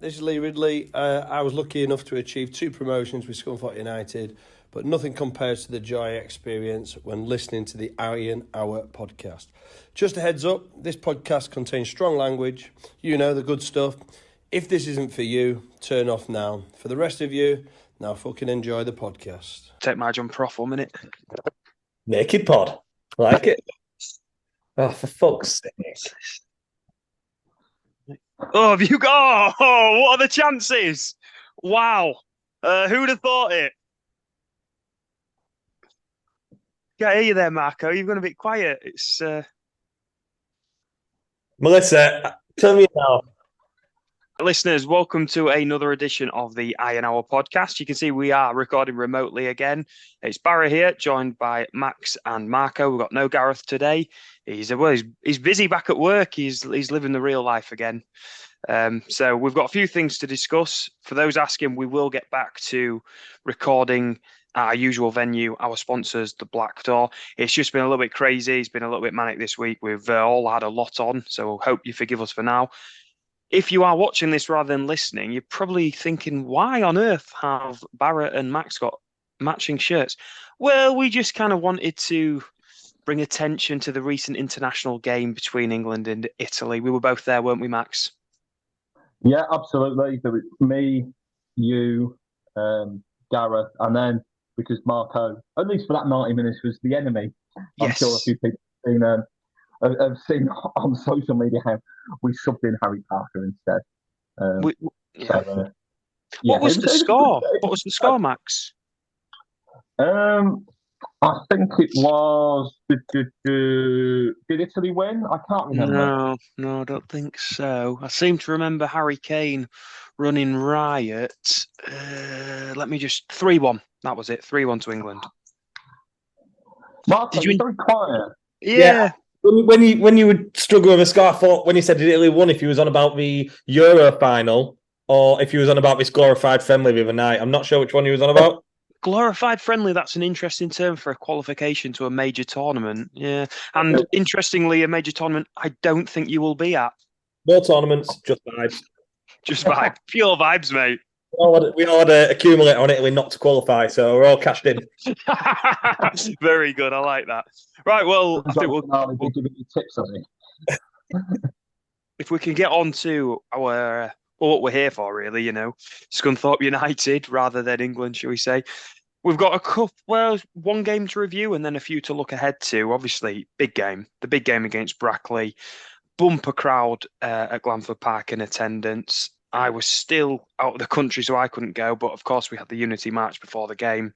This is Lee Ridley. I was lucky enough to achieve 2 promotions with Scunthorpe United, but nothing compares to the joy I experience when listening to the Iron Hour podcast. Just a heads up, this podcast contains strong language, you know, the good stuff. If this isn't for you, turn off now. For the rest of you, now fucking enjoy the podcast. Take my jumper off 1 minute. Naked pod. Like it. Oh, for fuck's sake. Oh, have you got? Oh, what are the chances? Wow. Who'd have thought it? Can't hear you there, Marco. You've gone a bit quiet. It's Melissa, tell me now. Listeners, welcome to another edition of the Iron Hour podcast. You can see we are recording remotely again. It's Barry here, joined by Max and Marco. We've got no Gareth today. He's busy back at work. He's living the real life again. So we've got a few things to discuss. For those asking, we will get back to recording at our usual venue, our sponsors, the Black Door. It's just been a little bit crazy. It's been a little bit manic this week. We've all had a lot on, so hope you forgive us for now. If you are watching this rather than listening, you're probably thinking, why on earth have Barrett and Max got matching shirts? Well, we just kind of wanted to bring attention to the recent international game between England and Italy. We were both there, weren't we, Max? Yeah, absolutely. There was me, you, Gareth, and then because Marco, at least for that 90 minutes, was the enemy. I'm sure a few people have seen on social media how we subbed in Harry Parker instead. What was the score? What was the score, Max? I think it was. Did Italy win? I can't remember. No, I don't think so. I seem to remember Harry Kane running riot. Let me just 3-1. That was it. 3-1 to England. Marco, you're very quiet. Yeah. When you would struggle with a score, I thought when you said Italy won, if you was on about the Euro final or if you was on about this glorified friendly the other night. I'm not sure which one you was on about. Glorified friendly, that's an interesting term for a qualification to a major tournament. Yeah. And interestingly, a major tournament I don't think you will be at. No tournaments, just vibes. Just vibes. Pure vibes, mate. We all had an accumulator on Italy not to qualify, so we're all cashed in. Very good. I like that. Right, well, I think we'll giving you tips on it. If we can get on to our what we're here for, really, Scunthorpe United rather than England, shall we say. We've got one game to review and then a few to look ahead to. Obviously, big game. The big game against Brackley. Bumper crowd at Glanford Park in attendance. I was still out of the country, so I couldn't go. But, of course, we had the Unity March before the game.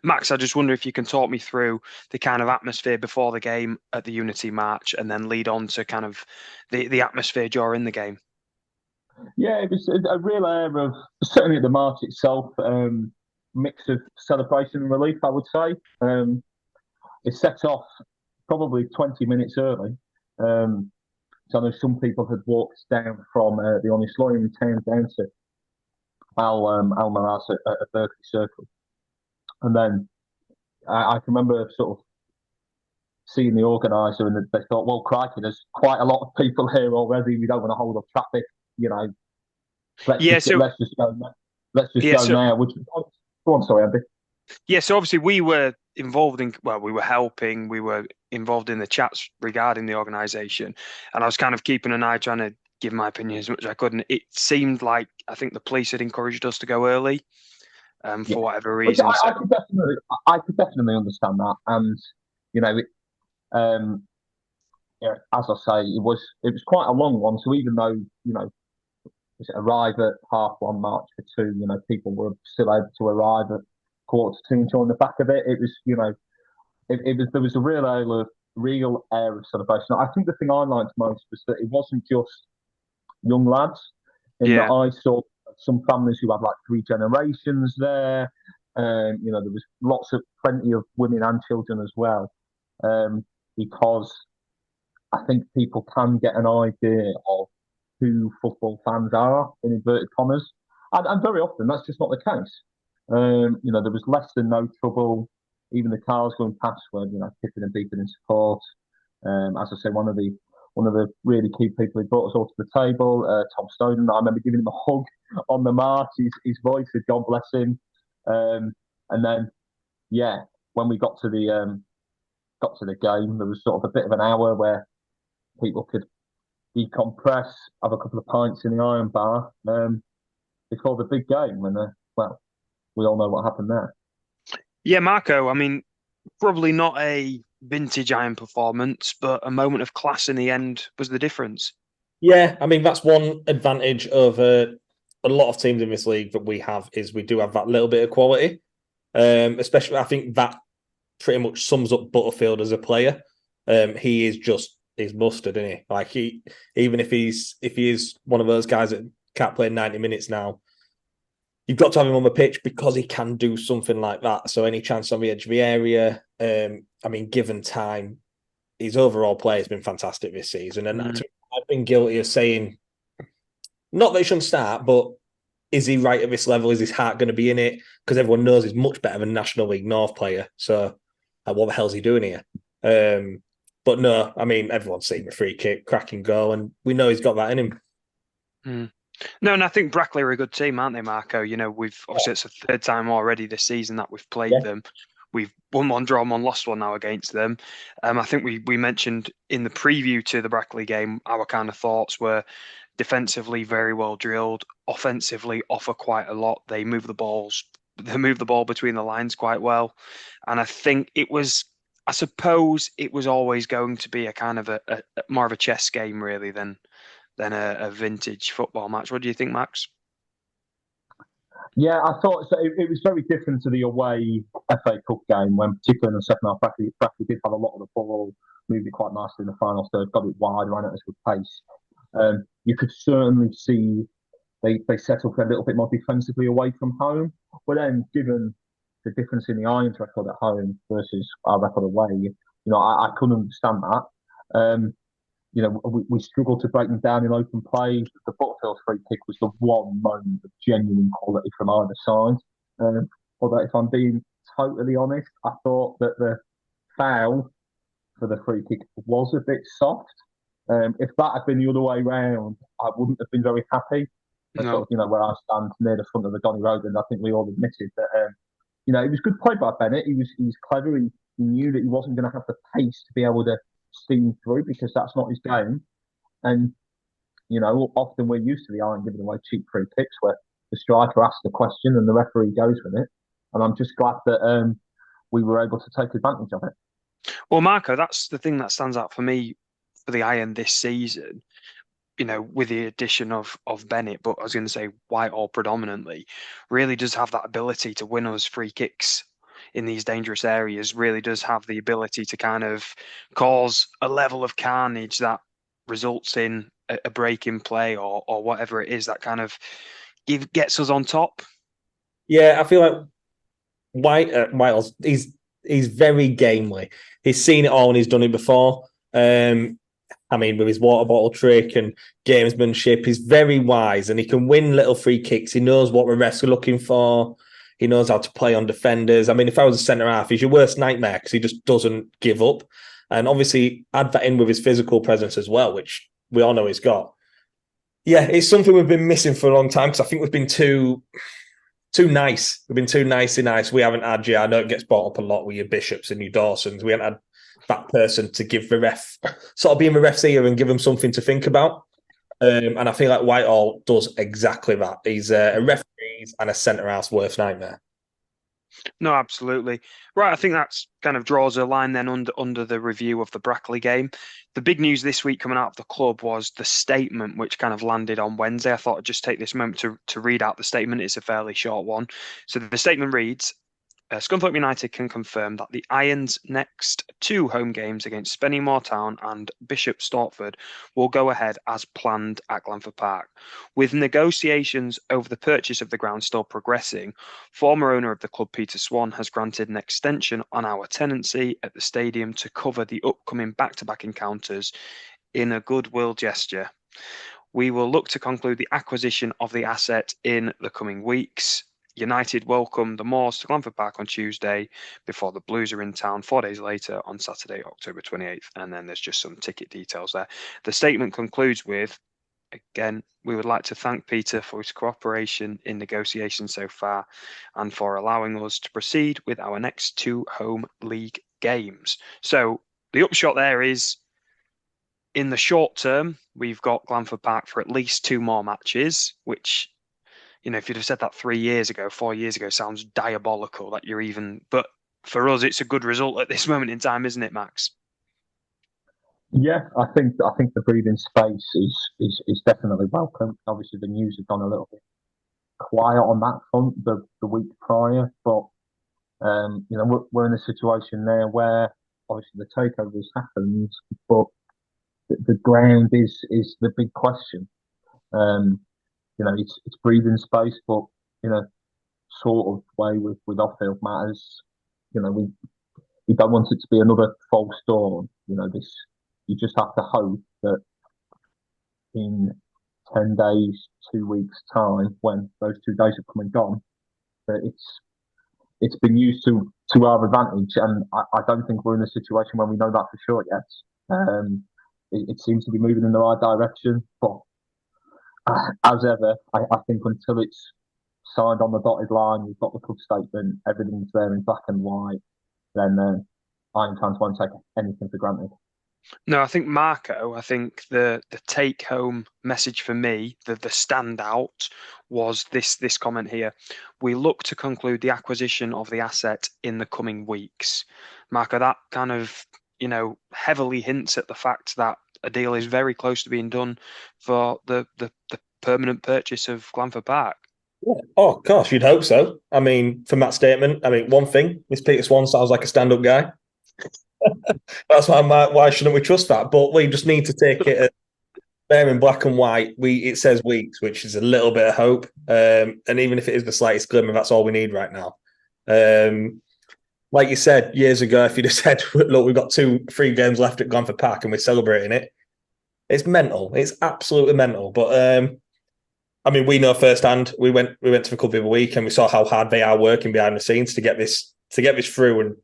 Max, I just wonder if you can talk me through the kind of atmosphere before the game at the Unity March and then lead on to kind of the atmosphere during the game. Yeah, it was a real air of, certainly at the march itself, mix of celebration and relief, I would say. It set off probably 20 minutes early. So I know some people had walked down from the Honest Lawyer town down to Almaraz at Berkeley Circle. And then I can remember sort of seeing the organiser and they thought, well, crikey, there's quite a lot of people here already. We don't want to hold up traffic, Let's just go now. Go on, sorry, Andy. Yeah, so obviously we were helping, we were involved in the chats regarding the organisation, and I was kind of keeping an eye, trying to give my opinion as much as I could. And it seemed like I think the police had encouraged us to go early, for whatever reason. I could definitely understand that, and as I say, it was quite a long one. So even though arrive at 1:30 March for 2, people were still able to arrive at 1:45 and join the back of it. It was, there was a real air of celebration. I think the thing I liked most was that it wasn't just young lads. That I saw some families who had like 3 generations there. There was plenty of women and children as well, because I think people can get an idea of who football fans are, in inverted commas. And very often that's just not the case. There was less than no trouble. Even the cars going past were, tipping and beeping in support. As I say, one of the one of the really key people who brought us all to the table. Tom Snowden, I remember giving him a hug on the march. His voice, God bless him. And then, yeah, when we got to the game, there was sort of a bit of an hour where people could decompress, have a couple of pints in the Iron Bar before the big game. And well, we all know what happened there. Yeah, Marco, I mean, probably not a vintage Iron performance, but a moment of class in the end was the difference. Yeah, I mean, that's one advantage of a lot of teams in this league that we have is we do have that little bit of quality. Especially, I think that pretty much sums up Butterfield as a player. He is just his mustard, isn't he? Like even if he is one of those guys that can't play 90 minutes now, you've got to have him on the pitch because he can do something like that. So any chance on the edge of the area, I mean, given time, his overall play has been fantastic this season. And I've been guilty of saying, not that he shouldn't start, but is he right at this level? Is his heart going to be in it? Because everyone knows he's much better than a National League North player. So what the hell's he doing here? But no, I mean, everyone's seen the free kick, cracking goal, and we know he's got that in him. No, and I think Brackley are a good team, aren't they, Marco? You know, we've obviously it's the third time already this season that we've played them. We've won one, drawn one, lost one now against them. I think we mentioned in the preview to the Brackley game, our kind of thoughts were defensively very well drilled, offensively offer quite a lot. They move the ball between the lines quite well. And I think I suppose it was always going to be a kind of a more of a chess game really than a vintage football match. What do you think, Max? Yeah, I thought so. It was very different to the away FA Cup game when, particularly in the second half, Brackley did have a lot of the ball, moved it quite nicely in the final third, got it wide, ran at a good pace. You could certainly see they set up a little bit more defensively away from home. But then, given the difference in the Irons record at home versus our record away, I couldn't understand that. We struggled to break them down in open play. The Butterfield free kick was the one moment of genuine quality from either side. Although, if I'm being totally honest, I thought that the foul for the free kick was a bit soft. If that had been the other way round, I wouldn't have been very happy. No. Sort of, where I stand near the front of the Donny Road, and I think we all admitted that, it was good play by Bennett. He was clever. He knew that he wasn't going to have the pace to be able to steam through because that's not his game. And, often we're used to the Iron giving away cheap free kicks where the striker asks the question and the referee goes with it. And I'm just glad that we were able to take advantage of it. Well, Marco, that's the thing that stands out for me for the Iron this season, with the addition of Bennett, but I was going to say Whitehall predominantly, really does have that ability to win us free kicks in these dangerous areas, really does have the ability to kind of cause a level of carnage that results in a break in play or whatever it is that kind of gets us on top. Yeah, I feel like Whitehall's he's very gamely. He's seen it all and he's done it before. I mean, with his water bottle trick and gamesmanship, he's very wise and he can win little free kicks. He knows what the refs are looking for. He knows how to play on defenders. I mean, if I was a centre-half, he's your worst nightmare because he just doesn't give up. And obviously, add that in with his physical presence as well, which we all know he's got. Yeah, it's something we've been missing for a long time because I think we've been too nice. We've been too nicey nice. We haven't had, I know it gets brought up a lot with your Bishops and your Dawsons. We haven't had that person to give the ref, sort of be in the ref's ear and give him something to think about. And I feel like Whitehall does exactly that. He's a referee and a centre-half's worst nightmare. No, absolutely. Right, I think that's kind of draws a line then under the review of the Brackley game. The big news this week coming out of the club was the statement, which kind of landed on Wednesday. I thought I'd just take this moment to read out the statement. It's a fairly short one. So the statement reads, Scunthorpe United can confirm that the Irons' next two home games against Spenny Moor Town and Bishop Stortford will go ahead as planned at Glanford Park. With negotiations over the purchase of the ground still progressing, former owner of the club, Peter Swan, has granted an extension on our tenancy at the stadium to cover the upcoming back-to-back encounters in a goodwill gesture. We will look to conclude the acquisition of the asset in the coming weeks. United welcome the Moors to Glanford Park on Tuesday before the Blues are in town 4 days later on Saturday, October 28th. And then there's just some ticket details there. The statement concludes with, again, we would like to thank Peter for his cooperation in negotiations so far and for allowing us to proceed with our next 2 home league games. So the upshot there is, in the short term, we've got Glanford Park for at least 2 more matches, which, if you'd have said that 3 years ago, 4 years ago, sounds diabolical that you're even. But for us, it's a good result at this moment in time, isn't it, Max? Yeah, I think the breathing space is definitely welcome. Obviously, the news has gone a little bit quiet on that front the week prior, but we're in a situation there where obviously the takeover has happened, but the ground is the big question. It's breathing space, but sort of way with off-field matters. We don't want it to be another false dawn. You just have to hope that in 10 days, 2 weeks time, when those 2 days have come and gone, that it's been used to our advantage. And I don't think we're in a situation where we know that for sure yet. It seems to be moving in the right direction, but as ever, I think until it's signed on the dotted line, you've got the club statement, everything's there in black and white, then Iron fans won't take anything for granted. No, I think Marco, the take home message for me, the standout was this comment here. We look to conclude the acquisition of the asset in the coming weeks. Marco, that kind of, heavily hints at the fact that a deal is very close to being done for the permanent purchase of Glanford Park. Yeah. Oh, gosh, you'd hope so. I mean, from that statement, one thing, this Peter Swan sounds like a stand-up guy. That's why shouldn't we trust that? But we just need to take it there in black and white. It says weeks, which is a little bit of hope. And even if it is the slightest glimmer, that's all we need right now. Like you said years ago, if you'd have said, look, we've got 2-3 games left at Glanford Park and we're celebrating it, it's mental. It's absolutely mental. But we know firsthand. We went to the club the other week and we saw how hard they are working behind the scenes to get this through. And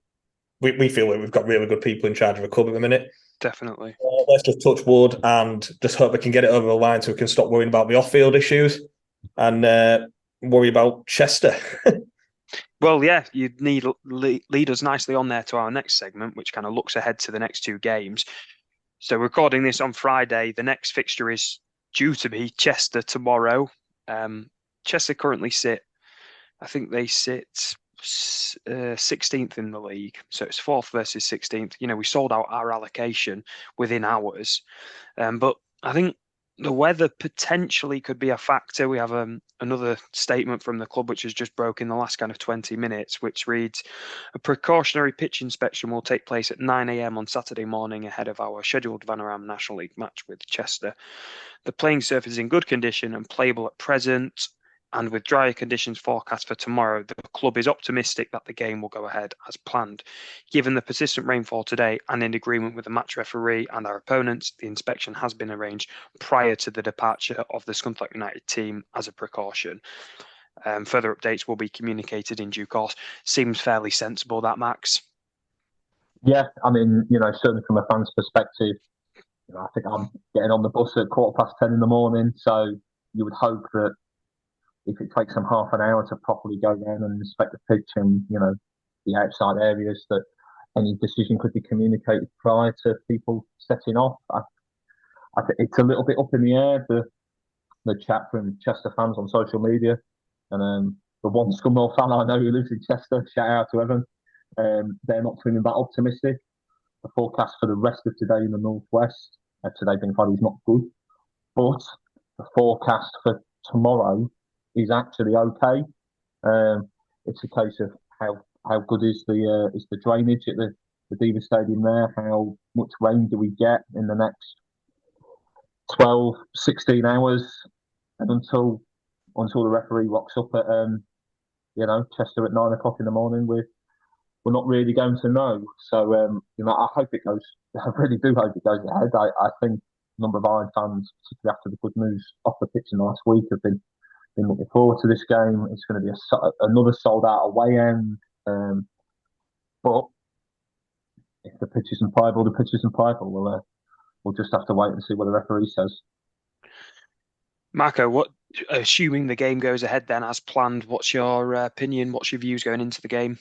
we feel like we've got really good people in charge of the club at the minute. Definitely. Let's just touch wood and just hope we can get it over the line so we can stop worrying about the off-field issues and worry about Chester. Well, yeah, you'd lead us nicely on there to our next segment, which kind of looks ahead to the next 2 games. So recording this on Friday, the next fixture is due to be Chester tomorrow. Chester currently sit 16th in the league. So it's 4th versus 16th. We sold out our allocation within hours. But I think the weather potentially could be a factor. We have another statement from the club which has just broke in the last kind of 20 minutes, which reads, a precautionary pitch inspection will take place at 9 a.m. on Saturday morning ahead of our scheduled Vanarama National League match with Chester. The playing surface is in good condition and playable at present. And with drier conditions forecast for tomorrow, the club is optimistic that the game will go ahead as planned. Given the persistent rainfall today and in agreement with the match referee and our opponents, the inspection has been arranged prior to the departure of the Scunthorpe United team as a precaution. Further updates will be communicated in due course. Seems fairly sensible, that, Max? Yeah, certainly from a fan's perspective, I think I'm getting on the bus at 10:15 in the morning, so you would hope that if it takes them half an hour to properly go down and inspect the pitch and, the outside areas, that any decision could be communicated prior to people setting off. I think it's a little bit up in the air, the chat from Chester fans on social media. And the one Scunthorpe fan I know who lives in Chester, shout out to Evan, they're not feeling that optimistic. The forecast for the rest of today in the northwest, today being Friday, is not good. But the forecast for tomorrow is actually okay. It's a case of how good is the drainage at the Diva Stadium there? How much rain do we get in the next 12, 16 hours? And until the referee rocks up at Chester at 9 o'clock in the morning, we're not really going to know. So I hope it goes. I really do hope it goes ahead. I think a number of Iron fans, particularly after the good news off the pitch in the last week, have been been looking forward to this game. It's going to be another sold out away end. But if the pitch isn't playable, the pitch isn't playable. We'll just have to wait and see what the referee says. Marco, assuming the game goes ahead then as planned, what's your opinion? What's your views going into the game?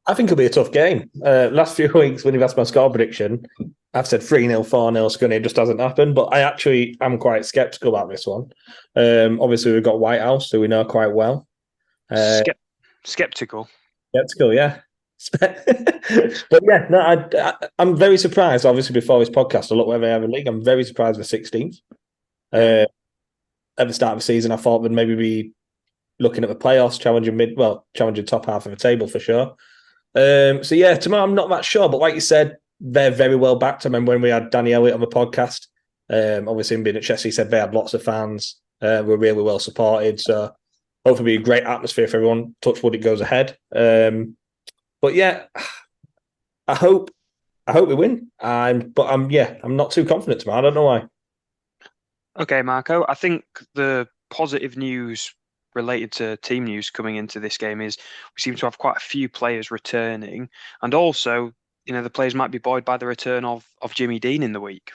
I think it'll be a tough game. Last few weeks, when you've asked my score prediction, I've said 3-0, 4-0, Scunny. It just hasn't happened. But I actually am quite sceptical about this one. Obviously, we've got Whitehouse, who we know quite well. Skeptical? Skeptical, yeah. But yeah, no, I'm very surprised. Obviously, before this podcast, I looked where they have a league. I'm very surprised with 16th. At the start of the season, I thought they'd maybe be looking at the playoffs, challenging top half of the table for sure. So yeah, tomorrow I'm not that sure, but like you said, they're very well backed. I remember when we had Danny Elliott on the podcast, obviously him being at Chelsea, he said they had lots of fans, were really well supported. So hopefully it'll be a great atmosphere for everyone. Touch wood, it goes ahead. But yeah, I hope we win. I'm not too confident tomorrow. I don't know why. Okay, Marco. I think the positive news related to team news coming into this game is we seem to have quite a few players returning, and also, the players might be buoyed by the return of Jimmy Dean in the week.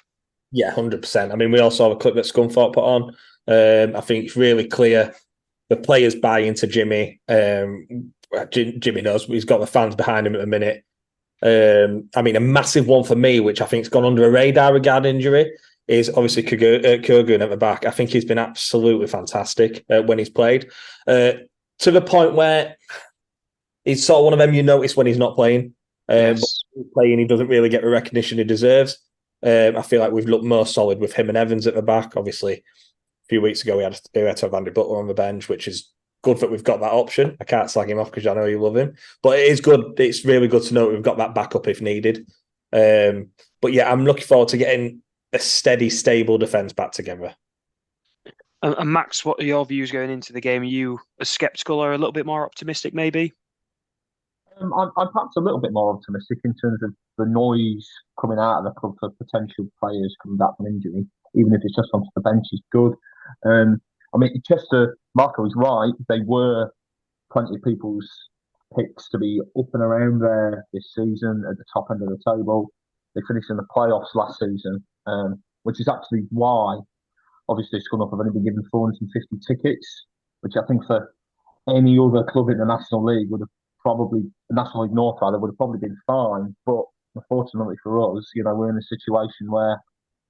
Yeah, 100%. I mean, we all saw the clip that Scunthorpe put on. I think it's really clear the players buy into Jimmy. Jimmy knows he's got the fans behind him at the minute. I mean, a massive one for me, which I think has gone under a radar regarding injury, is obviously Kurgun at the back. I think he's been absolutely fantastic when he's played, to the point where he's sort of one of them you notice when he's not playing. Yes. But when he's playing, he doesn't really get the recognition he deserves. I feel like we've looked more solid with him and Evans at the back. Obviously, a few weeks ago we had to have Andy Butler on the bench, which is good that we've got that option. I can't slag him off because I know you love him, but it is good. It's really good to know we've got that backup if needed. But yeah, I'm looking forward to getting a steady, stable defence back together. And Max, what are your views going into the game? Are you as sceptical or a little bit more optimistic, maybe? I'm perhaps a little bit more optimistic in terms of the noise coming out of the club for potential players coming back from injury, even if it's just onto the bench is good. I mean, Chester, Marco is right. They were plenty of people's picks to be up and around there this season at the top end of the table. They finished in the playoffs last season, which is actually why, obviously, Scunthorpe have only been given 450 tickets, which I think for any other club in the National League would have probably, National League North rather, would have probably been fine. But unfortunately for us, we're in a situation where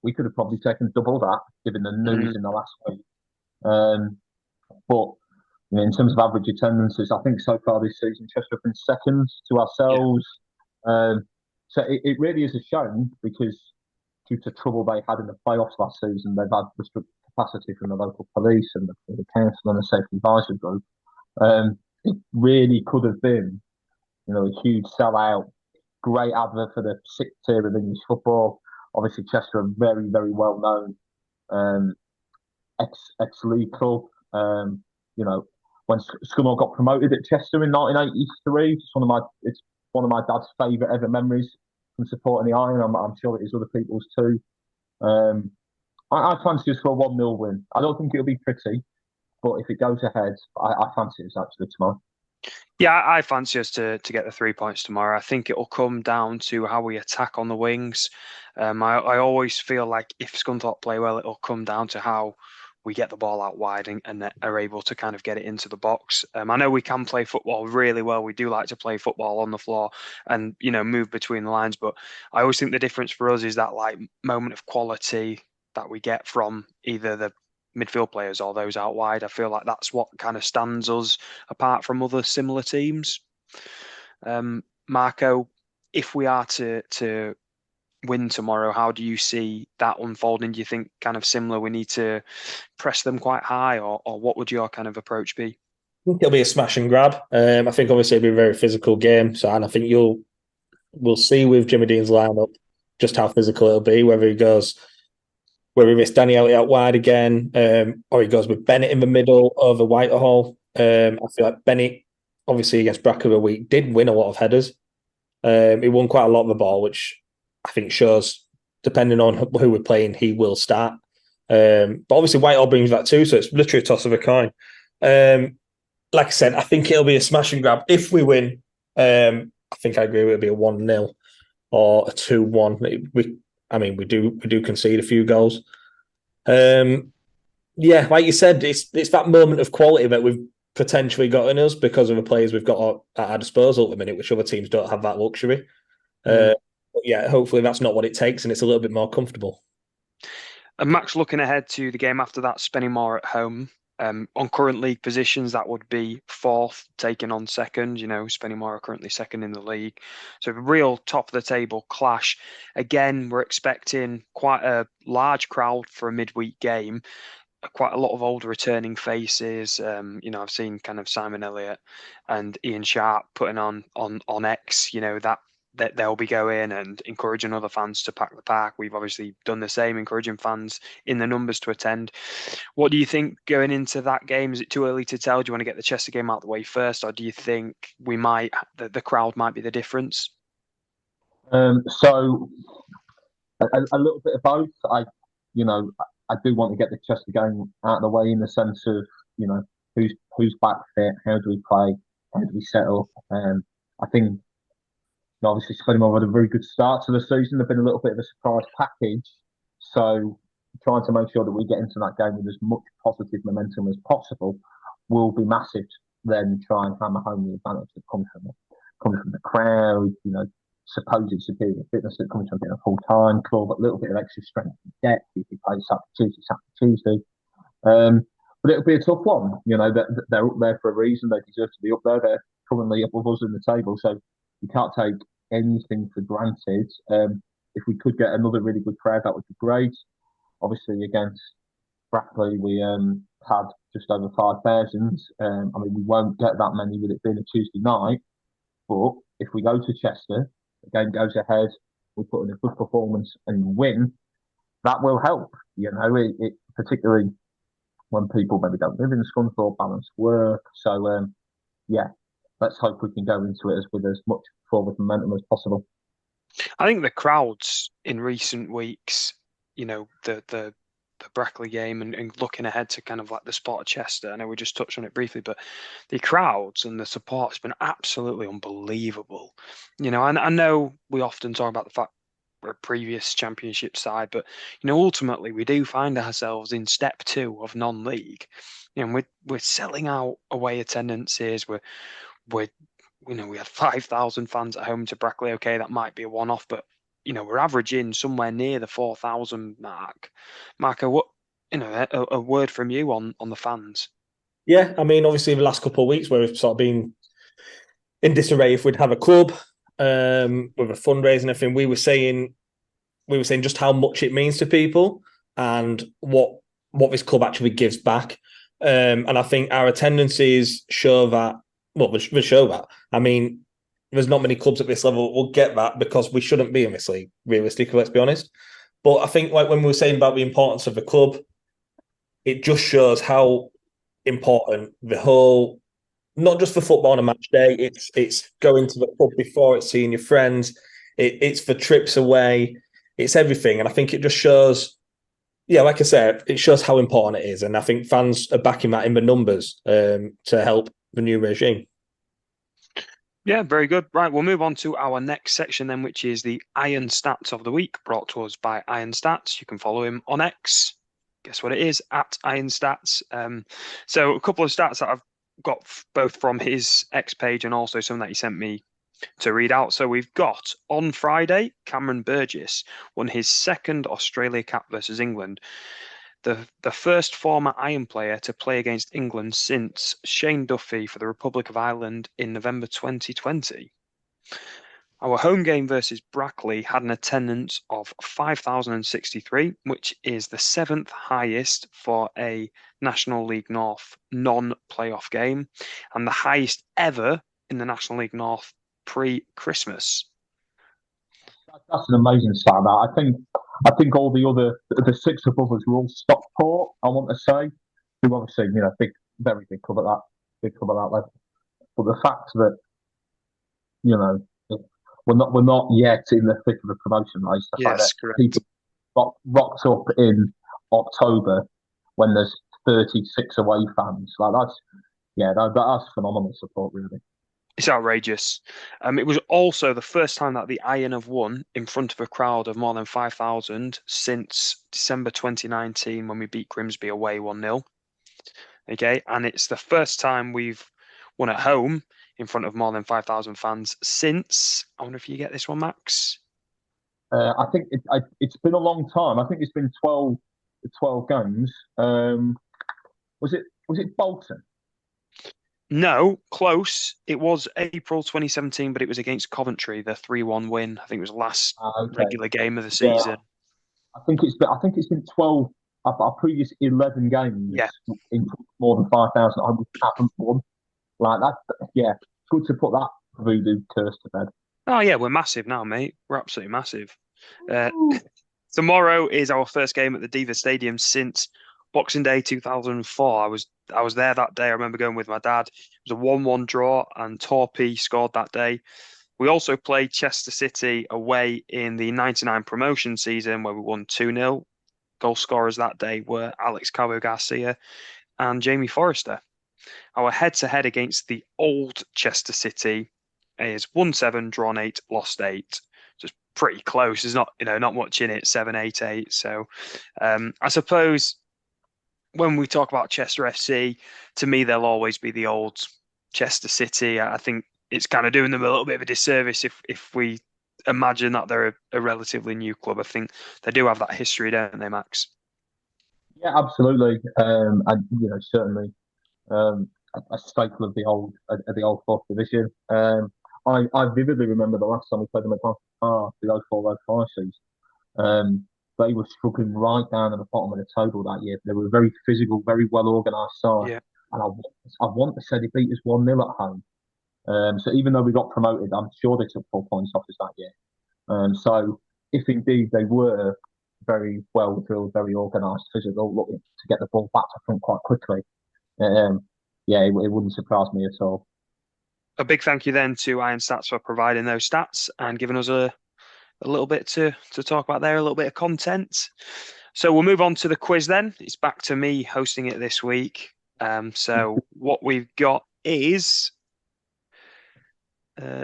we could have probably taken double that, given the news in the last week. But in terms of average attendances, I think so far this season, Chester have been second to ourselves. Yeah. So it really is a shame because due to trouble they had in the playoffs last season, they've had restricted capacity from the local police and the council and the safety advisory group. It really could have been, a huge sellout, great advert for the sixth tier of English football. Obviously, Chester are very, very well known ex-league club. When Scunthorpe got promoted at Chester in 1983, it's one of my dad's favourite ever memories from supporting the Iron. I'm sure it is other people's too. I fancy us for a 1-0 win. I don't think it'll be pretty, but if it goes ahead, I fancy us actually tomorrow. Yeah, I fancy us to get the 3 points tomorrow. I think it will come down to how we attack on the wings. I always feel like if Scunthorpe play well, it'll come down to how we get the ball out wide and are able to kind of get it into the box. I know we can play football really well. We do like to play football on the floor and, move between the lines. But I always think the difference for us is that like moment of quality that we get from either the midfield players or those out wide. I feel like that's what kind of stands us apart from other similar teams. Marco, if we are to win tomorrow, how do you see that unfolding? Do you think kind of similar, we need to press them quite high, or what would your kind of approach be? I think it'll be a smash and grab. I think obviously it'll be a very physical game. And I think we'll see with Jimmy Dean's lineup just how physical it'll be, whether he risks Danny Elliott out wide again, or he goes with Bennett in the middle over Whitehall. I feel like Bennett, obviously against Brackley a week, did win a lot of headers. He won quite a lot of the ball, which I think shows, depending on who we're playing, he will start. But obviously Whitehall brings that too, so it's literally a toss of a coin. Like I said, I think it'll be a smash and grab. If we win, I think I agree it'll be a 1-0 or a 2-1. We do concede a few goals. Yeah, like you said, it's that moment of quality that we've potentially got in us because of the players we've got at our disposal at the minute, which other teams don't have that luxury. But yeah, hopefully that's not what it takes, and it's a little bit more comfortable. And Max, looking ahead to the game after that, Spenny Moor at home. On current league positions, that would be fourth, taking on second. Spenny Moor are currently second in the league. So a real top of the table clash. Again, we're expecting quite a large crowd for a midweek game. Quite a lot of old returning faces. I've seen kind of Simon Elliott and Ian Sharp putting on X, that they'll be going and encouraging other fans to pack the park. We've obviously done the same, encouraging fans in the numbers to attend. What do you think going into that game? Is it too early to tell? Do you want to get the Chester game out of the way first, or do you think the crowd might be the difference? So a little bit of both. I do want to get the Chester game out of the way in the sense of who's back fit, how do we play, how do we settle. I think obviously Spenny Moor had a very good start to the season. They've been a little bit of a surprise package, so trying to make sure that we get into that game with as much positive momentum as possible will be massive. Then try and hammer home the advantage that comes from the crowd. Supposed superior fitness that comes from being a full-time club, a little bit of extra strength and depth if you play Saturday Tuesday. But it'll be a tough one. They're up there for a reason. They deserve to be up there. They're currently above us in the table, so you can't take anything for granted. If we could get another really good crowd, that would be great. Obviously, against Brackley, we had just over 5,000. We won't get that many with it being a Tuesday night. But if we go to Chester, the game goes ahead, we put in a good performance and win, that will help. It particularly when people maybe don't live in Scunthorpe, balance work. So, let's hope we can go into it with as much forward momentum as possible. I think the crowds in recent weeks, the Brackley game and looking ahead to kind of like the spot of Chester. I know we just touched on it briefly, but the crowds and the support has been absolutely unbelievable. I know we often talk about the fact we're a previous championship side, but ultimately we do find ourselves in step 2 of non-league. We're selling out away attendances. We had 5,000 fans at home to Brackley. Okay, that might be a one-off, but we're averaging somewhere near the 4,000 mark. Marco, what a word from you on the fans? Yeah, obviously the last couple of weeks where we've sort of been in disarray if we'd have a club with a fundraising and everything, we were saying just how much it means to people and what this club actually gives back. And I think our attendances show that. Well, they show that. There's not many clubs at this level that will get that because we shouldn't be in this league, realistically, let's be honest. But I think like when we were saying about the importance of the club, it just shows how important the whole, not just for football on a match day, it's going to the pub before, it's seeing your friends, it's for trips away, it's everything. And I think it just shows, like I said, it shows how important it is. And I think fans are backing that in the numbers to help the new regime. Yeah, very good. Right, we'll move on to our next section then, which is the Iron Stats of the Week, brought to us by Iron Stats. You can follow him on X. Guess what it is? At Iron Stats. So a couple of stats that I've got both from his X page and also some that he sent me to read out. So we've got on Friday, Cameron Burgess won his second Australia Cup versus England. The first former Iron player to play against England since Shane Duffy for the Republic of Ireland in November 2020. Our home game versus Brackley had an attendance of 5,063, which is the 7th highest for a National League North non-playoff game and the highest ever in the National League North pre-Christmas. That's an amazing stat. I think all the 6 above us were all Stockport, I want to say, who obviously very big club at that level. But the fact that we're not yet in the thick of the promotion race. The fact that people rocked up in October when there's 36 away fans. Like that's phenomenal support, really. It's outrageous. It was also the first time that the Iron have won in front of a crowd of more than 5,000 since December 2019 when we beat Grimsby away 1-0. Okay, and it's the first time we've won at home in front of more than 5,000 fans since. I wonder if you get this one, Max. I think it's been a long time. I think it's been 12 games. Was it Bolton? No, close. It was April 2017, but it was against Coventry, the 3-1 win. I think it was last regular game of the season. Yeah, I think it's been 12. Our previous 11 games in more than 5,000. I haven't won like that. Yeah, good to put that voodoo curse to bed. Oh yeah, we're massive now, mate. We're absolutely massive. Tomorrow is our first game at the Diva Stadium since Boxing Day 2004. I was there that day. I remember going with my dad. It was a 1-1 draw, and Torpy scored that day. We also played Chester City away in the 99 promotion season where we won 2-0. Goal scorers that day were Alex Cabo Garcia and Jamie Forrester. Our head-to-head against the old Chester City is 1-7, drawn 8, lost 8. Just pretty close. There's not much in it, 7-8-8. So I suppose when we talk about Chester FC, to me, they'll always be the old Chester City. I think it's kind of doing them a little bit of a disservice if we imagine that they're a relatively new club. I think they do have that history, don't they, Max? Yeah, absolutely. And certainly a staple of the old fourth division. I vividly remember the last time we played them at the 04-05 season. They were struggling right down at the bottom of the table that year. They were a very physical, very well organised side. Yeah. And I want to say they beat us 1-0 at home. So even though we got promoted, I'm sure they took 4 points off us that year. So if indeed they were very well drilled, very organised, physical, looking to get the ball back to front quite quickly, it wouldn't surprise me at all. A big thank you then to Iron Stats for providing those stats and giving us a little bit to talk about there, a little bit of content. So we'll move on to the quiz then. It's back to me hosting it this week. So what we've got is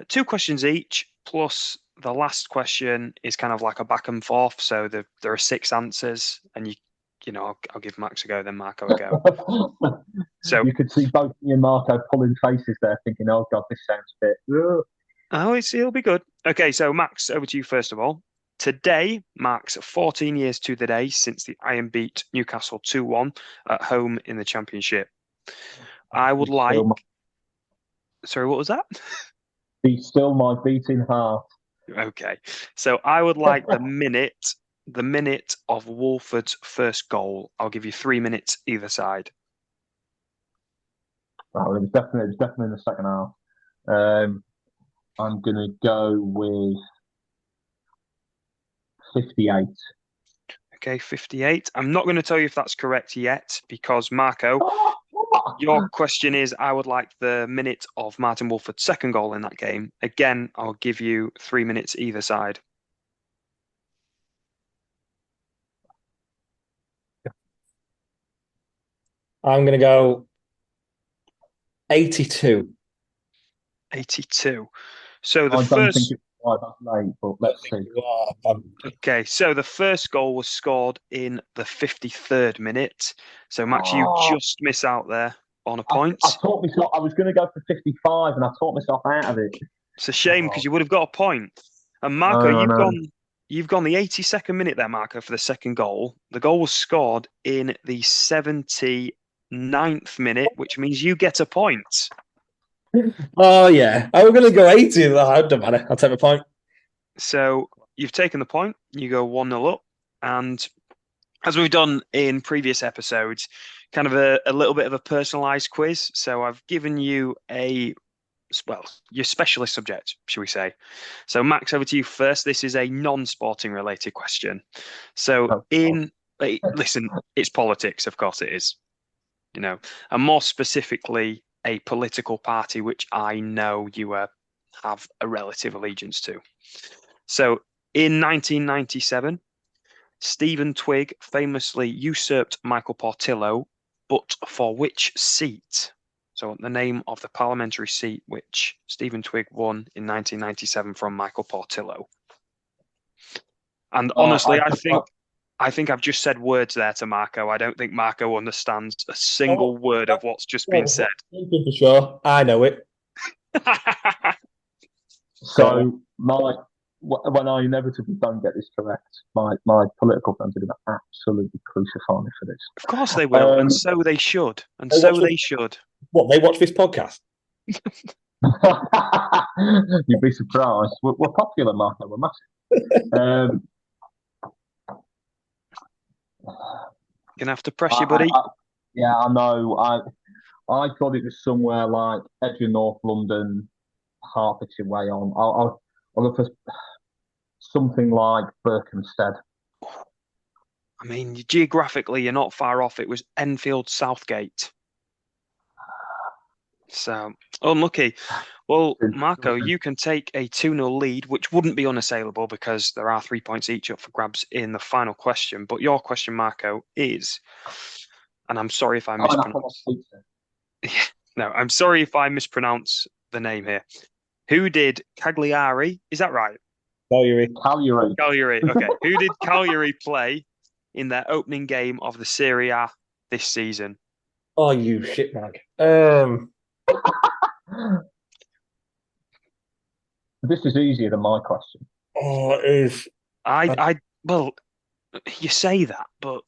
2 questions each, plus the last question is kind of like a back and forth. So there are 6 answers, and I'll give Max a go, then Marco a go. So you could see both me and Marco pulling faces there, thinking, "Oh God, this sounds a bit." Oh, it'll be good. Okay, so Max, over to you first of all. Today marks 14 years to the day since the Iron beat Newcastle 2-1 at home in the Championship. I would like... Sorry, what was that? Be still my beating heart. Okay, so I would like the minute of Wolford's first goal. I'll give you 3 minutes either side. Well, it was definitely in the second half. I'm going to go with 58. Okay, 58. I'm not going to tell you if that's correct yet because, Marco, your question is, I would like the minute of Martin Wolford's second goal in that game. Again, I'll give you 3 minutes either side. I'm going to go 82. 82. So the I first... don't think it's quite that late, but let's see. Okay, so the first goal was scored in the 53rd minute. So, Max, you just miss out there on a point. I was going to go for 55, and I talked myself out of it. It's a shame because you would have got a point. And Marco, you've gone the 82nd minute there, Marco, for the second goal. The goal was scored in the 79th minute, which means you get a point. Oh, yeah. I was going to go 80. It doesn't matter. I'll take my point. So you've taken the point. You go 1-0 up. And as we've done in previous episodes, kind of a little bit of a personalised quiz. So I've given you your specialist subject, should we say. So Max, over to you first. This is a non-sporting related question. So listen, it's politics, of course it is. And more specifically, a political party which I know you have a relative allegiance to. So in 1997, Stephen Twigg famously usurped Michael Portillo, but for which seat? So the name of the parliamentary seat which Stephen Twigg won in 1997 from Michael Portillo. And honestly, I think I've just said words there to Marco. I don't think Marco understands a single word of what's just been said. For sure, I know it. So when I inevitably don't get this correct, my political friends are going to absolutely crucify me for this. Of course they will, and so they should. What, they watch this podcast? You'd be surprised. We're popular, Marco. We're massive. Gonna have to press you, buddy. I know. I thought it was somewhere like edge of North London, Hertfordshire way on. I'll look for something like Berkhamsted. I mean, geographically, you're not far off. It was Enfield Southgate. So, unlucky. Well, Marco, you can take a 2-0 lead, which wouldn't be unassailable because there are 3 points each up for grabs in the final question. But your question, Marco, is, and I'm sorry if I mispronounce. No, I'm sorry if I mispronounce the name here. Who did Cagliari? Is that right? Cagliari. Okay. Who did Cagliari play in their opening game of the Serie A this season? Oh, you shitbag. This is easier than my question. Oh, it is. Well, you say that, but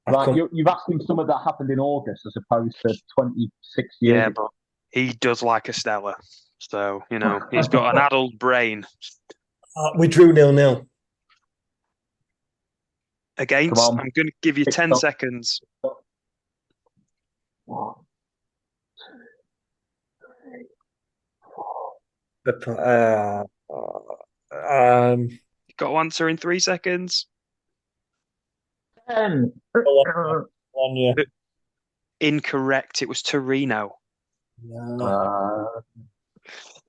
right, you've asked him something that happened in August as opposed to 26 years. Yeah, but he does like a Stella, so he's got an adult brain. We drew 0-0. Against, I'm going to give you 10 seconds. 1, 2, 3, 4. You've got to answer in 3 seconds. 10. Incorrect. It was Torino.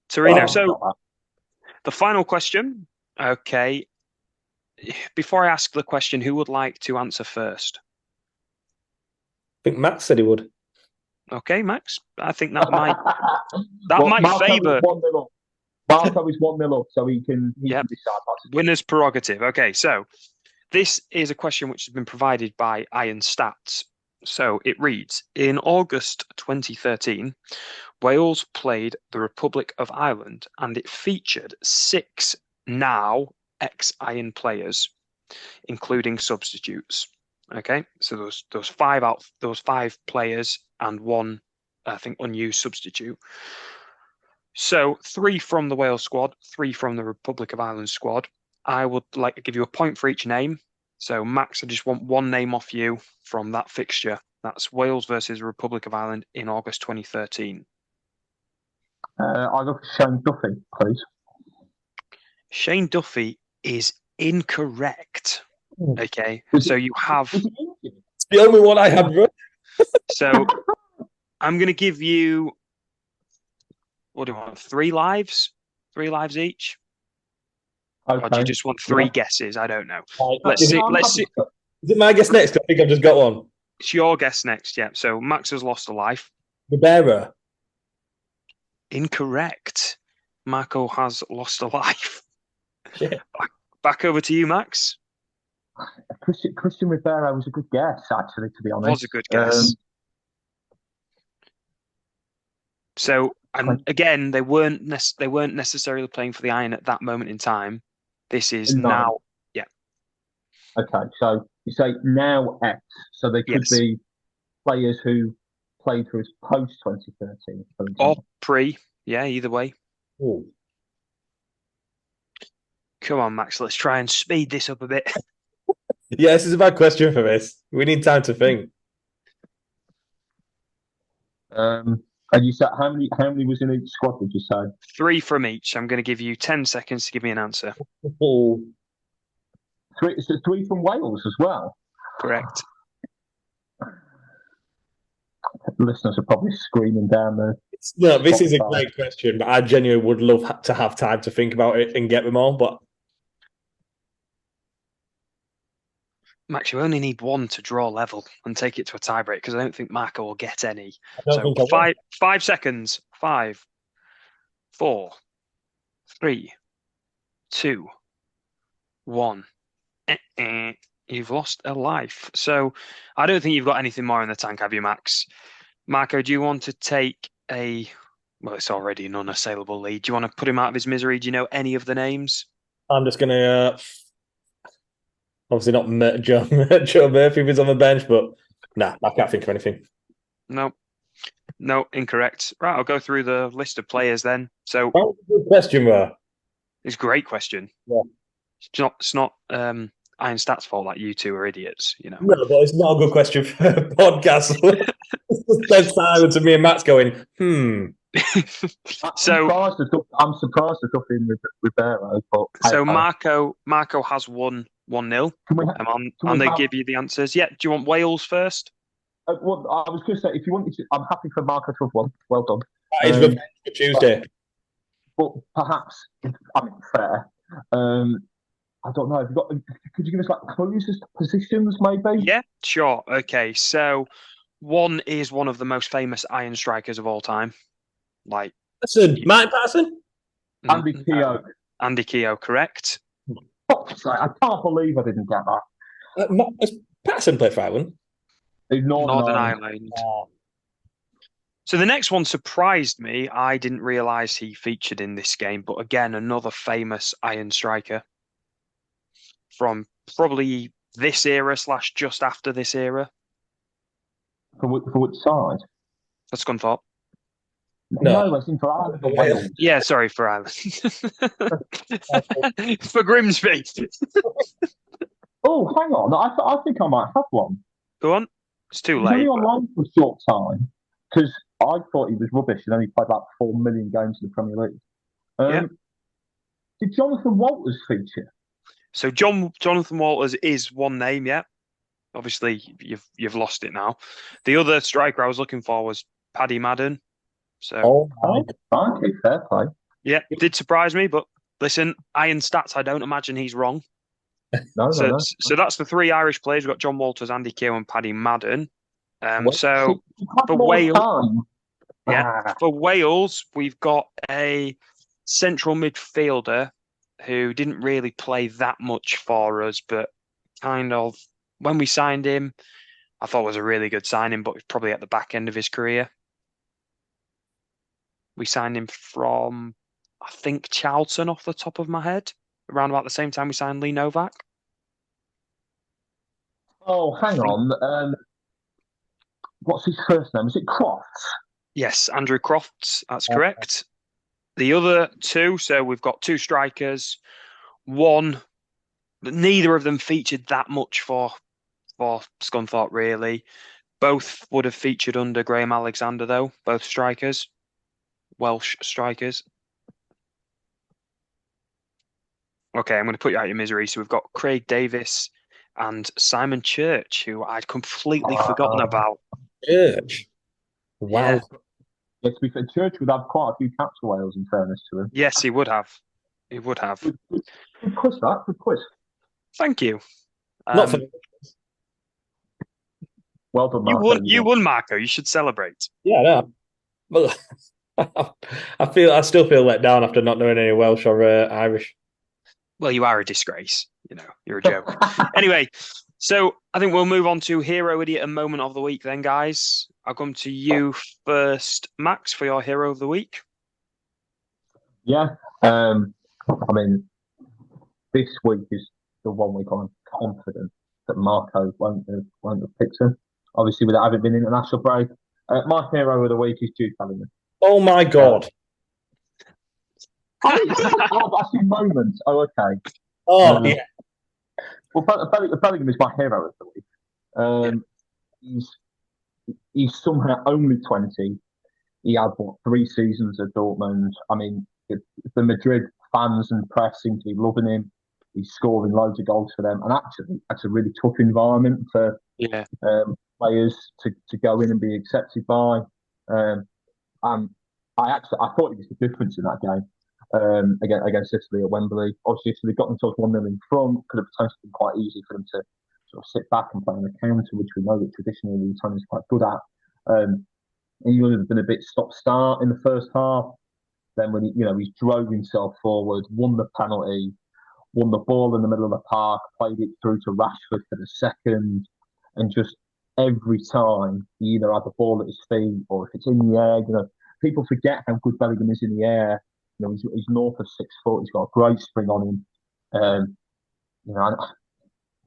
Torino. So the final question. Okay. Before I ask the question, who would like to answer first? I think Max said he would. Okay, Max. I think that might favour. Marco is 1-0 up, so he can decide. Winner's prerogative. Okay, so this is a question which has been provided by Iron Stats. So it reads, in August 2013, Wales played the Republic of Ireland and it featured 6 now ex-Iron players, including substitutes. Okay, so those 5 players and 1, I think, unused substitute. So 3 from the Wales squad, 3 from the Republic of Ireland squad. I would like to give you a point for each name. So Max, I just want 1 name off you from that fixture. That's Wales versus Republic of Ireland in August 2013. I'll go for Shane Duffy, please. Shane Duffy is incorrect. Okay, so you have... It's the only one I have. So I'm going to give you... What do you want? 3 lives? 3 lives each? Okay. Or do you just want 3 guesses? I don't know. Let's Is see. Is it my guess next? I think I've just got one. It's your guess next, yeah. So Max has lost a life. Ribera. Incorrect. Marco has lost a life. Yeah. Back over to you, Max. Christian Rivera was a good guess, actually, to be honest. Was a good guess. So, and again, they weren't necessarily playing for the Iron at that moment in time. This is now, yeah. Okay, so you say now X, so they could be players who played for us post 2013, for example. Or pre, yeah, either way. Ooh. Come on, Max, let's try and speed this up a bit. Yeah, this is a bad question for this. We need time to think. And you said how many was in each squad? Did you say 3 from each? I'm going to give you 10 seconds to give me an answer. Oh. 3. So 3 from Wales as well. Correct. The listeners are probably screaming down there. No, this is a great question, but I genuinely would love to have time to think about it and get them all. But Max, you only need one to draw level and take it to a tiebreak because I don't think Marco will get any. I don't So think I will. 5 seconds. 5, 4, 3, 2, 1. You've lost a life. So I don't think you've got anything more in the tank, have you, Max? Marco, do you want to take a... Well, it's already an unassailable lead. Do you want to put him out of his misery? Do you know any of the names? I'm just going to... obviously not Joe Murphy was on the bench, but nah, I can't think of anything. No, incorrect. Right, I'll go through the list of players then. So, That was a good question, Ra. it's a great question. Yeah. It's not Iron Stats' fault that you two are idiots, you know. No, but it's not a good question for a podcast. It's dead silence and me and Matt's going, So I'm surprised to took in with Barrow, but so Marco has won 1-0. I'm going to give you the answers. Yeah, do you want Wales first? Well, I was going to say, if you want, I'm happy for Marco to have won. Well done. that is revenge for Tuesday. But perhaps, I mean, fair. I don't know. Could you give us like clues as to positions, maybe? Yeah, sure. Okay, so one is one of the most famous iron strikers of all time. Like Mike Patterson? Andy Keogh. Andy Keogh, correct. I can't believe I didn't get that. Has Patterson played for Ireland? Northern Ireland. So the next one surprised me. I didn't realise he featured in this game, but again, another famous iron striker from probably this era / just after this era. For which side? For Scunthorpe. No, I think for Ireland or Wales. Yeah, sorry, for Ireland. For Grimsby. Oh, hang on. I think I might have one. Go on. It's too He's late. only online for a short time because I thought he was rubbish and only played about 4 million games in the Premier League. Yeah. Did Jonathan Walters feature? So Jonathan Walters is one name, yeah. Obviously, you've lost it now. The other striker I was looking for was Paddy Madden. So, Okay, fair play. Yeah, it did surprise me, but listen, Iron Stats, I don't imagine he's wrong. No. So that's the 3 Irish players. We've got John Walters, Andy Keogh, and Paddy Madden. So for Wales, for Wales, we've got a central midfielder who didn't really play that much for us, but kind of when we signed him, I thought it was a really good signing, but probably at the back end of his career. We signed him from, I think, Charlton off the top of my head, around about the same time we signed Lee Novak. Oh, hang on. What's his first name? Is it Crofts? Yes, Andrew Crofts. That's correct. The other 2, so we've got 2 strikers. One, neither of them featured that much for Scunthorpe, really. Both would have featured under Graham Alexander, though. Both strikers. Welsh strikers. Okay, I'm going to put you out of your misery. So we've got Craig Davis and Simon Church, who I'd completely forgotten about. Church? Wow. Yeah, to be fair, Church would have quite a few caps for Wales, in fairness to him. Yes, he would have. He would have. Good quiz, that. Good quiz. Thank you. Not for Well done, Marco. You won, Marco. You should celebrate. Yeah, no. But I still feel let down after not knowing any Welsh or Irish. Well, you are a disgrace. You know, you're a joke. Anyway, so I think we'll move on to Hero, Idiot, and Moment of the Week then, guys. I'll come to you first, Max, for your Hero of the Week. Yeah. I mean, this week is the one week I'm confident that Marco won't have picked him. Obviously, without having been international break. My Hero of the Week is Jude Bellingham. Oh, my God. I see moments. Oh, okay. Oh, yeah. Well, Bellingham is my Hero of the Week. He's somehow only 20. He had, 3 seasons at Dortmund. I mean, the Madrid fans and press seem to be loving him. He's scoring loads of goals for them. And actually, that's a really tough environment for players to go in and be accepted by. I thought he was the difference in that game against Italy at Wembley. Obviously, Italy got themselves 1-0 in front. Could have potentially been quite easy for them to sort of sit back and play on the counter, which we know that traditionally the Italians are quite good at. He would have been a bit stop-start in the first half. Then when he drove himself forward, won the penalty, won the ball in the middle of the park, played it through to Rashford for the second, and just every time he either had the ball at his feet or if it's in the air, people forget how good Bellingham is in the air. He's north of 6 foot. He's got a great spring on him.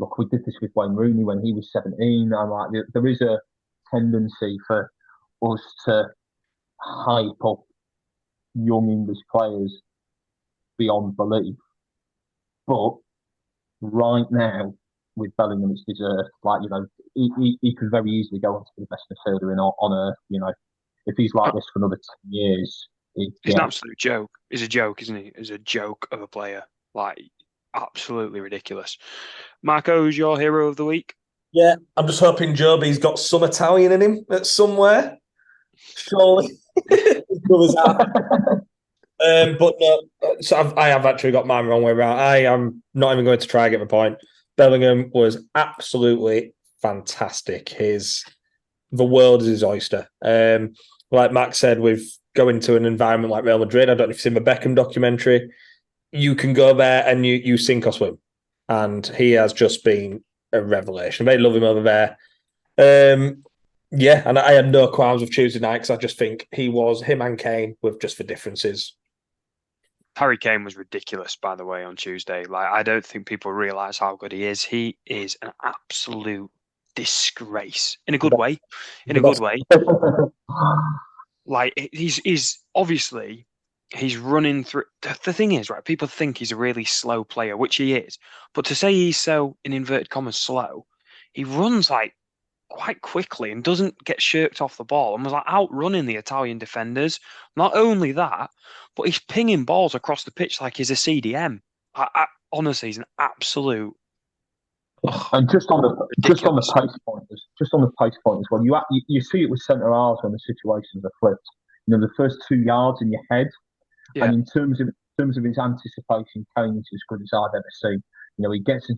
Look, we did this with Wayne Rooney when he was 17. I'm like, there is a tendency for us to hype up young English players beyond belief. But right now, with Bellingham, it's deserved. He could very easily go on to be the best midfielder on earth. If he's like this for another 10 years, he's an absolute joke. He's a joke, isn't he? He's a joke of a player. Absolutely ridiculous. Marco, who's your hero of the week? Yeah, I'm just hoping Joby's got some Italian in him somewhere. Surely. But no, so I have actually got mine wrong way around. I am not even going to try and get my point. Bellingham was absolutely fantastic. The world is his oyster. Like Max said, with going to an environment like Real Madrid, I don't know if you've seen the Beckham documentary, you can go there and you sink or swim. And he has just been a revelation. They love him over there. And I had no qualms with Tuesday night because I just think him and Kane with just the differences. Harry Kane was ridiculous, by the way, on Tuesday. I don't think people realise how good he is. He is an absolute disgrace in a good way. He's obviously he's running through. The thing is, right? People think he's a really slow player, which he is. But to say he's so, in inverted commas, slow, he runs quite quickly and doesn't get shirked off the ball and was outrunning the Italian defenders. Not only that, but he's pinging balls across the pitch like he's a CDM. Honestly, he's an absolute. And just on the pace point as well, you see it with centre halves when the situations are flipped. The first 2 yards in your head, and in terms of his anticipation, Kane is as good as I've ever seen. He gets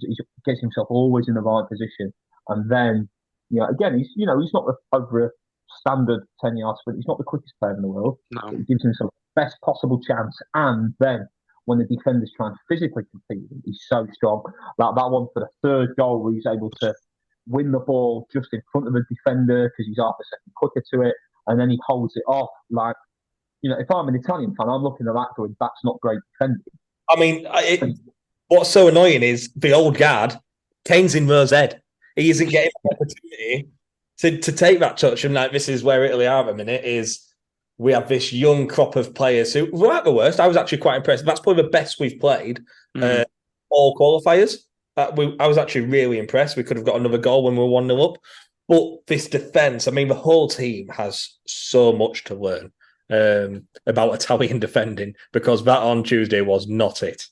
himself always in the right position, and then again he's not over a standard 10-yard sprint. He's not the quickest player in the world. No. But he gives himself the best possible chance, and then when the defender's trying to physically compete with him, he's so strong. Like that one for the third goal where he's able to win the ball just in front of the defender because he's half a second quicker to it, and then he holds it off. If I'm an Italian fan, I'm looking at that going, that's not great defending. I mean, what's so annoying is the old guard, Kane's in Moor's head. He isn't getting the opportunity to take that touch. And this is where Italy are at the minute, is we have this young crop of players who were at the worst. I was actually quite impressed. That's probably the best we've played all qualifiers. I was actually really impressed. We could have got another goal when we were 1-0 up. But this defence, the whole team has so much to learn about Italian defending, because that on Tuesday was not it.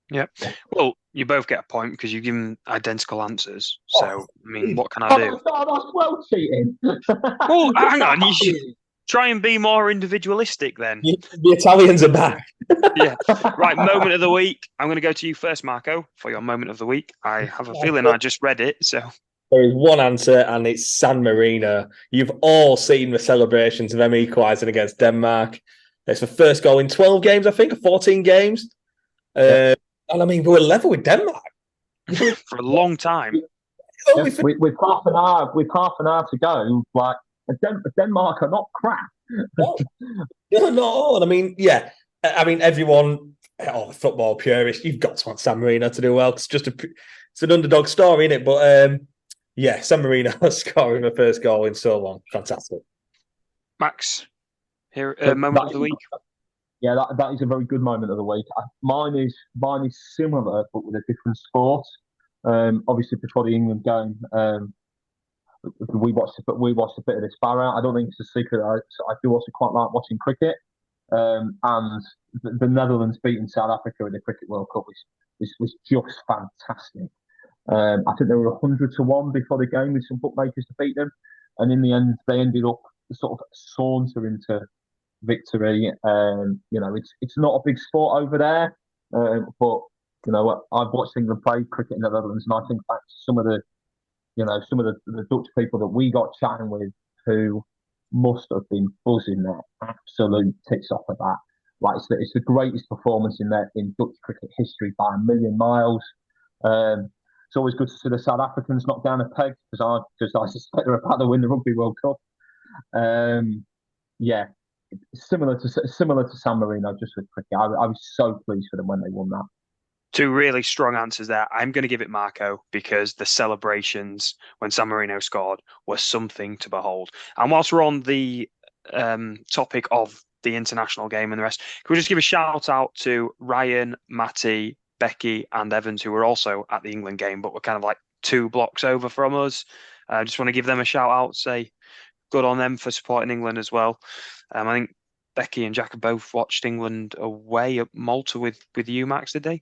Yeah. Well, you both get a point because you've given identical answers. So, what can I do? That's well cheating. Well, hang on. You should try and be more individualistic then. The Italians are back. Yeah. Right, moment of the week. I'm going to go to you first, Marco, for your moment of the week. I have a feeling I just read it, so... There is one answer, and it's San Marino. You've all seen the celebrations of them equalising against Denmark. It's the first goal in 12 games, I think, or 14 games. And we were level with Denmark for a long time. With half an hour to go, Denmark are not crap. No, not all. Everyone, football purist, you've got to want San Marino to do well. It's it's an underdog story, isn't it? But San Marino scoring the first goal in so long, fantastic. Max, here moment of the week. Yeah, that is a very good moment of the week. Mine is similar, but with a different sport. Obviously, before the England game, we watched a bit of this Barra. I don't think it's a secret. I do also quite like watching cricket. And the Netherlands beating South Africa in the Cricket World Cup was just fantastic. I think they were 100 to 1 before the game with some bookmakers to beat them, and in the end they ended up sort of sauntering to victory. It's not a big sport over there, but I've watched England play cricket in the Netherlands, and I think back to some of the Dutch people that we got chatting with who must have been buzzing their absolute tits off at that. Like it's the greatest performance in Dutch cricket history by a million miles. It's always good to see the South Africans knock down a peg because I suspect they're about to win the Rugby World Cup. Yeah, similar to San Marino, just with cricket. I was so pleased for them when they won that. Two really strong answers there. I'm going to give it Marco because the celebrations when San Marino scored were something to behold. And whilst we're on the topic of the international game and the rest, can we just give a shout out to Ryan, Matty, Becky and Evans, who were also at the England game, but were kind of like 2 blocks over from us. I just want to give them a shout out, say good on them for supporting England as well. I think Becky and Jack have both watched England away at Malta with you, Max, did they?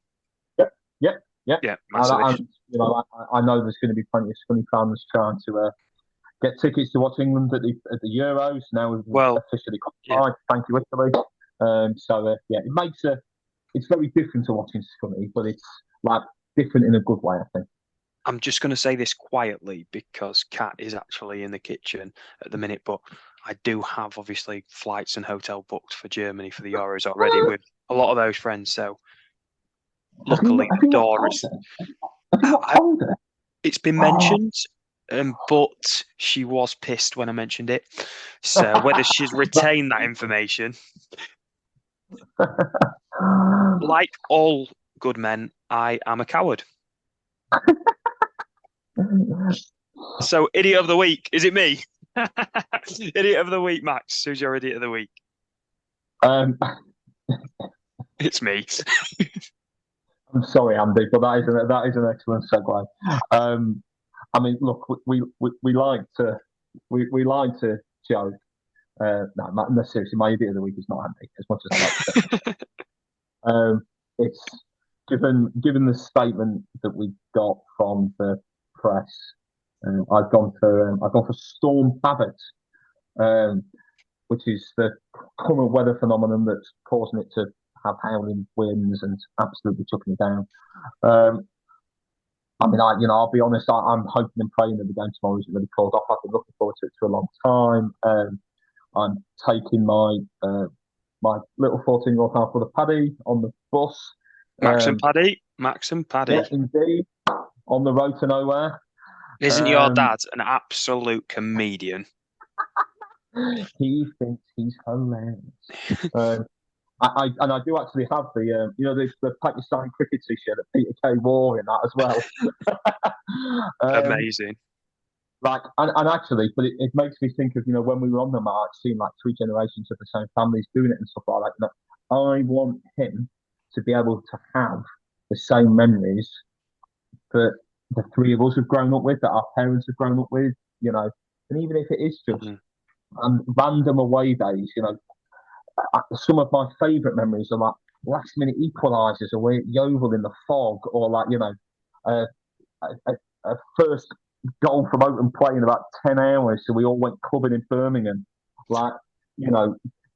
Yeah. I know there's going to be plenty of Scunny fans trying to get tickets to watch England at the Euros. Now we've officially qualified. Thank you, Italy. It's very different to watching Scunny, but it's like different in a good way, I think. I'm just going to say this quietly because Kat is actually in the kitchen at the minute, but I do have obviously flights and hotel booked for Germany for the Euros already with a lot of those friends. So luckily, the door is. It's been mentioned, but she was pissed when I mentioned it. So whether she's retained that information, like all good men, I am a coward. So, idiot of the week, is it me? Idiot of the week, Max. Who's your idiot of the week? It's me. I'm sorry, Andy, but that is an excellent segue. I mean, look, we like to joke. No, seriously, my idiot of the week is not Andy, as much as I like to say. It's given the statement that we got from the press. I've gone for storm Babbitt, which is the current weather phenomenon that's causing it to have howling winds and absolutely chucking it down. I mean, I'll be honest. I'm hoping and praying that the game tomorrow isn't really called off. I've been looking forward to it for a long time. I'm taking my little 14-year-old half brother Paddy on the bus. Max and Paddy. Yeah, indeed. On the road to nowhere. Isn't your dad an absolute comedian? He thinks he's hilarious. I do actually have the Pakistan cricket t-shirt that Peter Kay wore in that as well. Amazing. And actually, but it makes me think of when we were on the march, seeing like 3 generations of the same families doing it and stuff like that. I want him to be able to have the same memories that the 3 of us have grown up with, that our parents have grown up with, and even if it is just random away days, some of my favourite memories are like last minute equalisers away at Yeovil in the fog, or like a first goal from open play in about 10 hours, so we all went clubbing in Birmingham.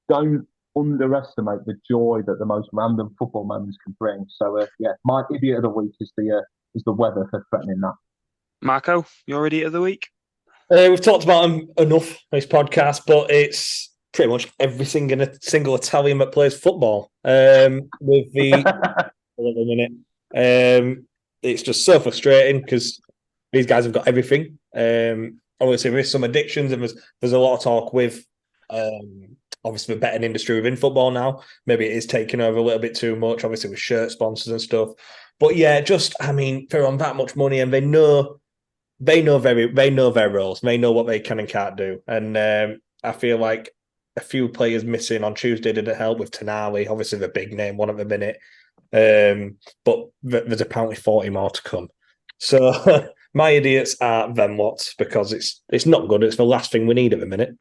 Don't underestimate the joy that the most random football moments can bring. So my idiot of the week is the weather for threatening that. Marco, your idiot of the week? We've talked about him enough on this podcast, but it's pretty much every single Italian that plays football. With the it's just so frustrating because these guys have got everything. Obviously, there is some addictions, and there's a lot of talk with obviously the betting industry within football now. Maybe it is taking over a little bit too much, obviously with shirt sponsors and stuff. But yeah, they're on that much money, and they know their roles. They know what they can and can't do. And I feel like a few players missing on Tuesday didn't help with Tonali, obviously the big name one at the minute. But there's apparently 40 more to come. So my idiots are them lots because it's not good. It's the last thing we need at the minute.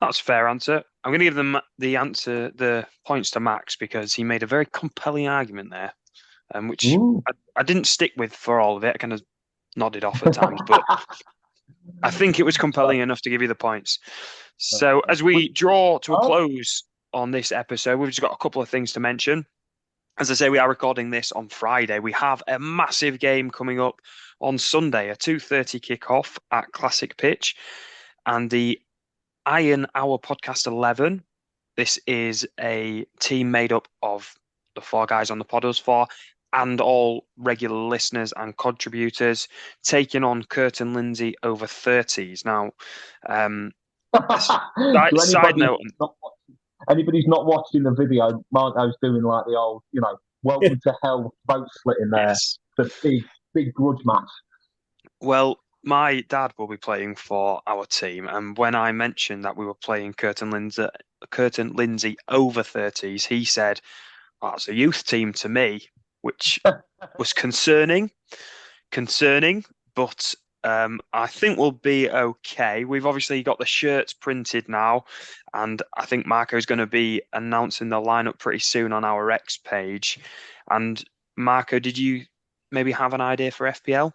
That's a fair answer. I'm going to give them the points to Max because he made a very compelling argument there, which I didn't stick with for all of it. I kind of nodded off at times, but I think it was compelling enough to give you the points. So as we draw to a close on this episode, we've just got a couple of things to mention. as I say, we are recording this on Friday. We have a massive game coming up on Sunday, a 2:30 kickoff at Classic Pitch, and the Iron Hour Podcast 11. This is a team made up of the 4 guys on the Podders 4 and all regular listeners and contributors, taking on Curtin Lindsay over 30s. Now, side note. Anybody's not watching the video, Marco's doing like the old, welcome to hell boat splitting there. Yes. The big grudge match. Well, my dad will be playing for our team, and when I mentioned that we were playing Curtin Lindsay over 30s, he said, "Oh, it's a youth team to me," which was concerning, but I think we'll be okay. We've obviously got the shirts printed now, and I think Marco's going to be announcing the lineup pretty soon on our X page. And Marco, did you maybe have an idea for FPL?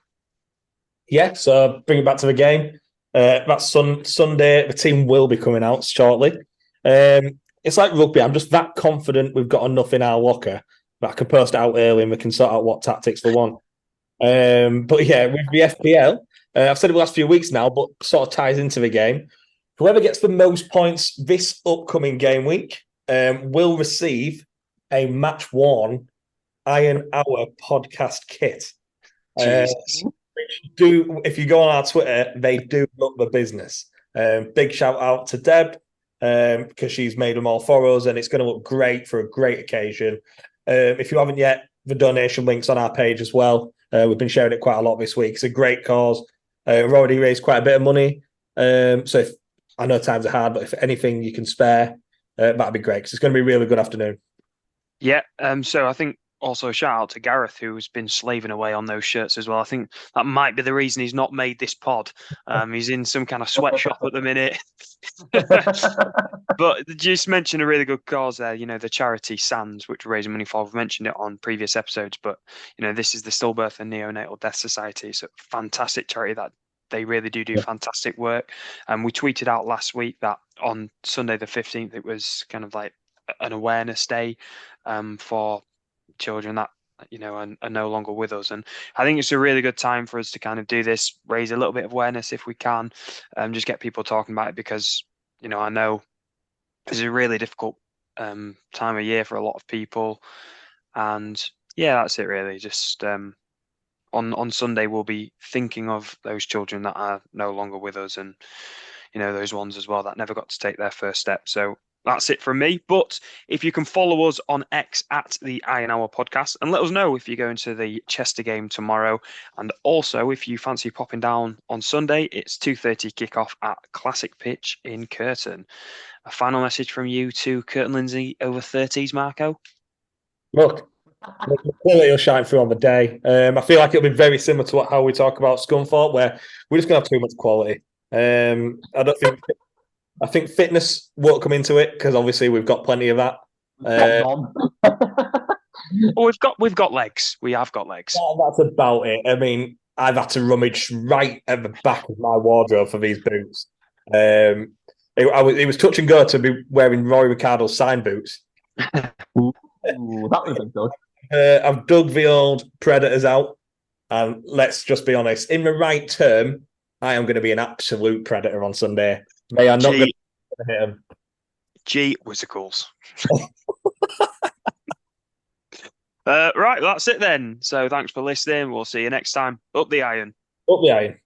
Yeah, so bring it back to the game. That's Sunday. The team will be coming out shortly. It's like rugby. I'm just that confident we've got enough in our locker that I can post it out early and we can sort out what tactics we want. But yeah, with the FPL, I've said it the last few weeks now, but sort of ties into the game. Whoever gets the most points this upcoming game week will receive a match-worn Iron Hour podcast kit. Jesus. If you go on our Twitter, they do look the business. Big shout out to Deb because she's made them all for us, and it's going to look great for a great occasion. If you haven't yet, the donation link's on our page as well. We've been sharing it quite a lot this week. It's a great cause. We've already raised quite a bit of money. So I know times are hard, but if anything you can spare, that'd be great because it's going to be a really good afternoon. Yeah. So I think also a shout out to Gareth, who's been slaving away on those shirts as well. I think that might be the reason he's not made this pod. He's in some kind of sweatshop at the minute. But just mention a really good cause there, the charity SANS, which we're raising money for. We've mentioned it on previous episodes, but this is the Stillbirth and Neonatal Death Society. It's a fantastic charity that they really do fantastic work. And we tweeted out last week that on Sunday the 15th, it was kind of like an awareness day for children that are no longer with us, and I think it's a really good time for us to kind of do this, raise a little bit of awareness if we can, just get people talking about it, because I know it's a really difficult time of year for a lot of people. And yeah, that's it really. Just on Sunday we'll be thinking of those children that are no longer with us, and those ones as well that never got to take their first step. So that's it from me. But if you can follow us on X at the Iron Hour Podcast and let us know if you're going to the Chester game tomorrow. And also, if you fancy popping down on Sunday, it's 2:30 kickoff at Classic Pitch in Curtin. A final message from you to Curtin Lindsay over 30s, Marco? Look, clearly it'll shine through on the day. I feel like it'll be very similar to how we talk about Scunthorpe, where we're just going to have too much quality. I think fitness won't come into it because obviously we've got plenty of that. Well, we've got legs. We have got legs. That's about it. I mean, I've had to rummage right at the back of my wardrobe for these boots. It was touch and go to be wearing Rory Ricardo's sign boots. Ooh, that would have been good. I've dug the old Predators out, and let's just be honest. In the right term, I am going to be an absolute predator on Sunday. They are not going to hit them. G Whizzicles. Right, that's it then. So thanks for listening. We'll see you next time. Up the iron. Up the iron.